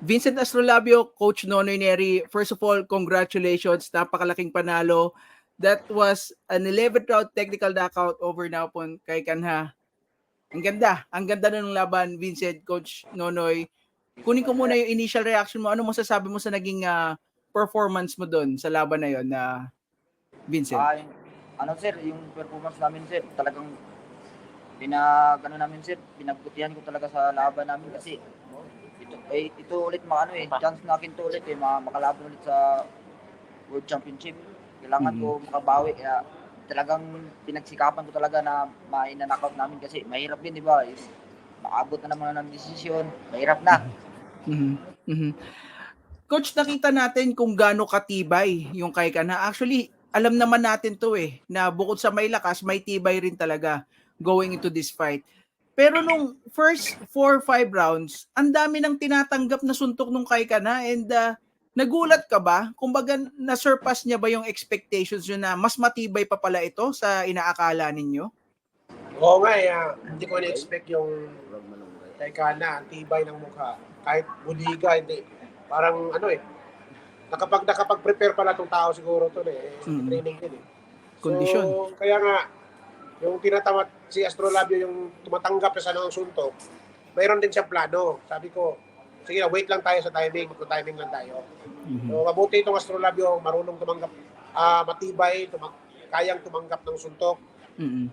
Vincent Astrolabio, Coach Nonoy Neri, first of all, congratulations. Napakalaking panalo. That was an 11th round technical knockout over Naupon kay Kanha. Ang ganda. Ang ganda ng laban, Vincent, Coach Nonoy. Kunin ko muna yung initial reaction mo. Ano masasabi mo sa naging performance mo doon sa laban na yon na Vincent? Sir, yung performance namin, sir, talagang namin, sir, pinagbutihan ko talaga sa laban namin kasi ito ulit chance natin to ulit makalaban ulit sa World Championship. Kailangan ko makabawi, kaya talagang pinagsikapan ko talaga na ma-knockout namin kasi mahirap din, di ba? Maabot na naman ng desisyon, mahirap na. Coach, nakita natin kung gaano katibay yung kay Kanha. Actually, alam naman natin to na bukod sa may lakas, may tibay rin talaga going into this fight. Pero nung first 4-5 rounds, ang dami nang tinatanggap na suntok nung kay Kanha and nagulat ka ba? Kumbaga, na-surpass niya ba yung expectations nyo na mas matibay pa pala ito sa inaakala ninyo? Oo nga, hindi ko na-expect yung kay Kanha, ang tibay ng mukha. Kahit buliga, hindi. Parang nakapag-prepare pala itong tao siguro ito training din Kondisyon. So, kaya nga, yung tinatamat si Astrolabio, yung tumatanggap sa ng suntok, mayroon din siyang plano. Sabi ko, sige na, wait lang tayo sa timing, magto-timing lang tayo. So, mabuti itong Astrolabio, marunong tumanggap, matibay, kayang tumanggap ng suntok,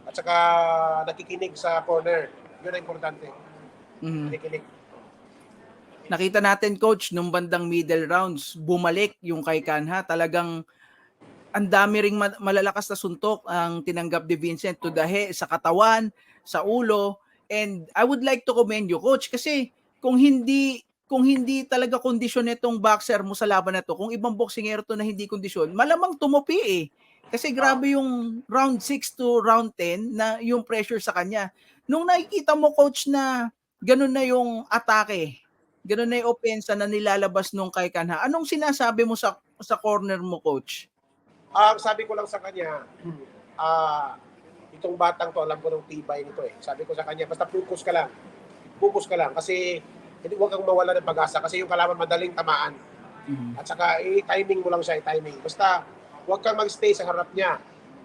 at saka nakikinig sa corner. Yun ang importante. Nakikinig. Nakita natin, Coach, nung bandang middle rounds, bumalik yung kay Kanha. Talagang ang dami ring malalakas na suntok ang tinanggap ni Vincent to the head, sa katawan, sa ulo. And I would like to commend you, Coach, kasi kung hindi talaga kondisyon itong boxer mo sa laban na to, kung ibang boksingero to na hindi kondisyon, malamang tumupi Kasi grabe yung round 6 to round 10 na yung pressure sa kanya. Nung nakikita mo, Coach, na ganun na yung atake, ganun na yung opensa na nilalabas nung kay Kanha, anong sinasabi mo sa corner mo, Coach? Ang sabi ko lang sa kanya, itong batang to, alam ko ng tibay nito Sabi ko sa kanya, basta focus ka lang. Focus ka lang kasi huwag kang mawala ng pag-asa kasi yung kalaban madaling tamaan. At saka i-timing mo lang siya, i-timing. Basta huwag kang mag-stay sa harap niya.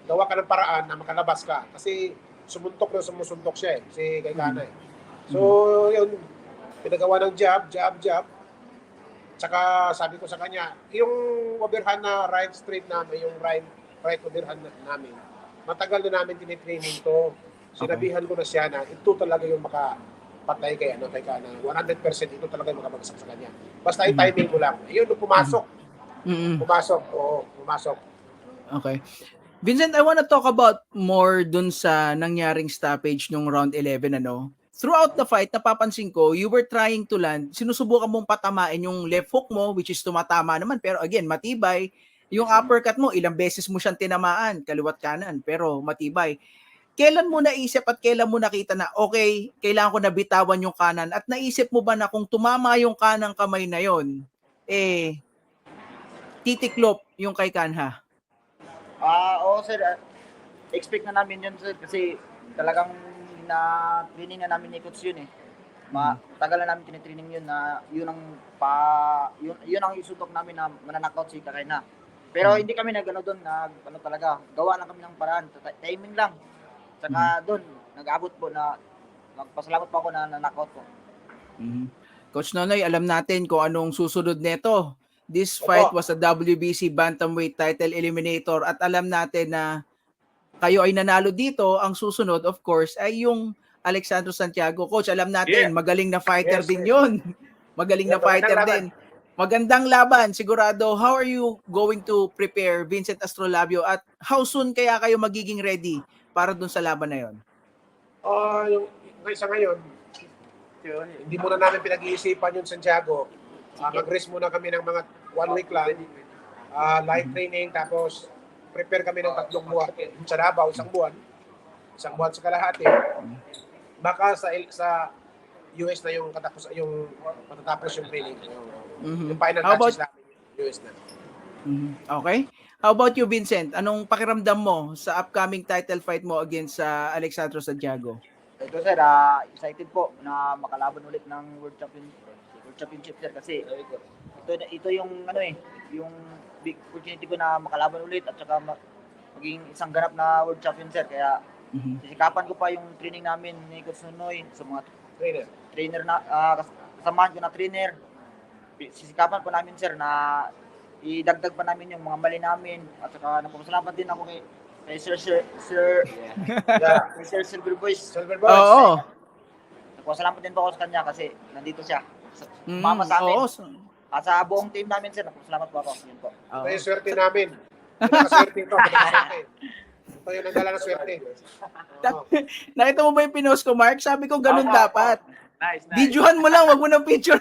Gawa ka ng paraan na makalabas ka kasi sumusuntok siya kasi kay Kanha So, yun, pinagawa ng jab. Tsaka sabi ko sa kanya, yung overhand na right straight namin, yung right overhand namin, matagal na namin tinitraining to. Sinabihan ko na siya na ito talaga yung makapatay kay Kanha. 100% ito talaga yung makabagsak sa kanya. Basta i-timing mo lang. Ayun, pumasok. Pumasok. Okay. Vincent, I want to talk about more dun sa nangyaring stoppage nung round 11, Throughout the fight, napapansin ko, you were trying to land, sinusubukan mong patamain yung left hook mo, which is tumatama naman, pero again, matibay. Yung uppercut mo, ilang beses mo siyang tinamaan, kaliwat kanan, pero matibay. Kailan mo naisip at kailan mo nakita na, okay, kailangan ko na bitawan yung kanan? At naisip mo ba na kung tumama yung kanang kamay na yon, titiklop yung kay Kanha? Oo, sir. Expect na namin yun, sir, kasi talagang training na namin ni Coach yun Tagal na namin tinitraining yun na yun ang isutok namin na mananakaut si Kanha. Pero hindi kami doon talaga. Gawa lang kami ng paraan. Timing lang. Saka doon, nag-abot po na nagpasalamat po ako na knockout po. Coach Nonoy, alam natin kung anong susunod nito. This fight was a WBC Bantamweight title eliminator at alam natin na kayo ay nanalo dito. Ang susunod, of course, ay yung Alexandro Santiago. Coach, alam natin, magaling na fighter din yun. Magaling na fighter din. Magandang laban, sigurado. How are you going to prepare, Vincent Astrolabio? At how soon kaya kayo magiging ready para dun sa laban na yun? Yung sa ngayon, hindi muna namin pinag-iisipan yung Santiago. Mag-rest muna kami ng mga 1 week lang. Light training, tapos prepare kami ng 3 buwan sa Davao, 1 buwan sa kalahati. Baka sa US na yung matatapos yung training. Yung final matches namin US na. Okay. How about you, Vincent? Anong pakiramdam mo sa upcoming title fight mo against Alexandro Santiago? Ito, sir, excited po na makalaban ulit ng World Championship, sir, kasi ito yung ano yung big opportunity ko na makalaban ulit at saka maging isang ganap na World Champion, sir. Kaya sisikapan ko pa yung training namin ni Coach Nonoy sa mga trainer na kasamahan ko na trainer. Sisikapan pa namin, sir, na idagdag pa namin yung mga mali namin at saka nagpapasalamat din ako kay Sir Silver Boys. Silver Boys. Oo. Nagpapasalamat din po ako sa kanya kasi nandito siya. Mama sa amin. Oo. At sa buong team namin, sir, nagpapasalamat po ako. Yun po. Oo. Ito yung swerte namin. Pinakaswerte ito. Ito yung nagdala ng swerte. Oo. Nakita mo ba yung pinost ko, Mark? Sabi ko, ganun Opo, dapat. Nice. Videohan mo lang, wag mo ng picture.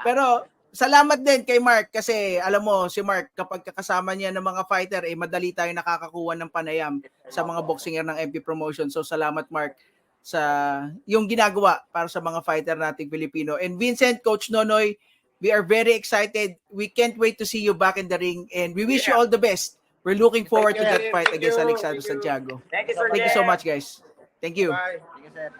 Pero salamat din kay Mark kasi alam mo, si Mark, kapag kakasama niya ng mga fighter, madali tayo nakakakuha ng panayam sa mga boxinger ng MP Promotion. So salamat, Mark, sa yung ginagawa para sa mga fighter nating Pilipino. And Vincent, Coach Nonoy, we are very excited. We can't wait to see you back in the ring and we wish you all the best. We're looking forward to that fight against Alexander Santiago. Thank you, Thank you so much, guys. Thank you. Bye. Thank you, sir.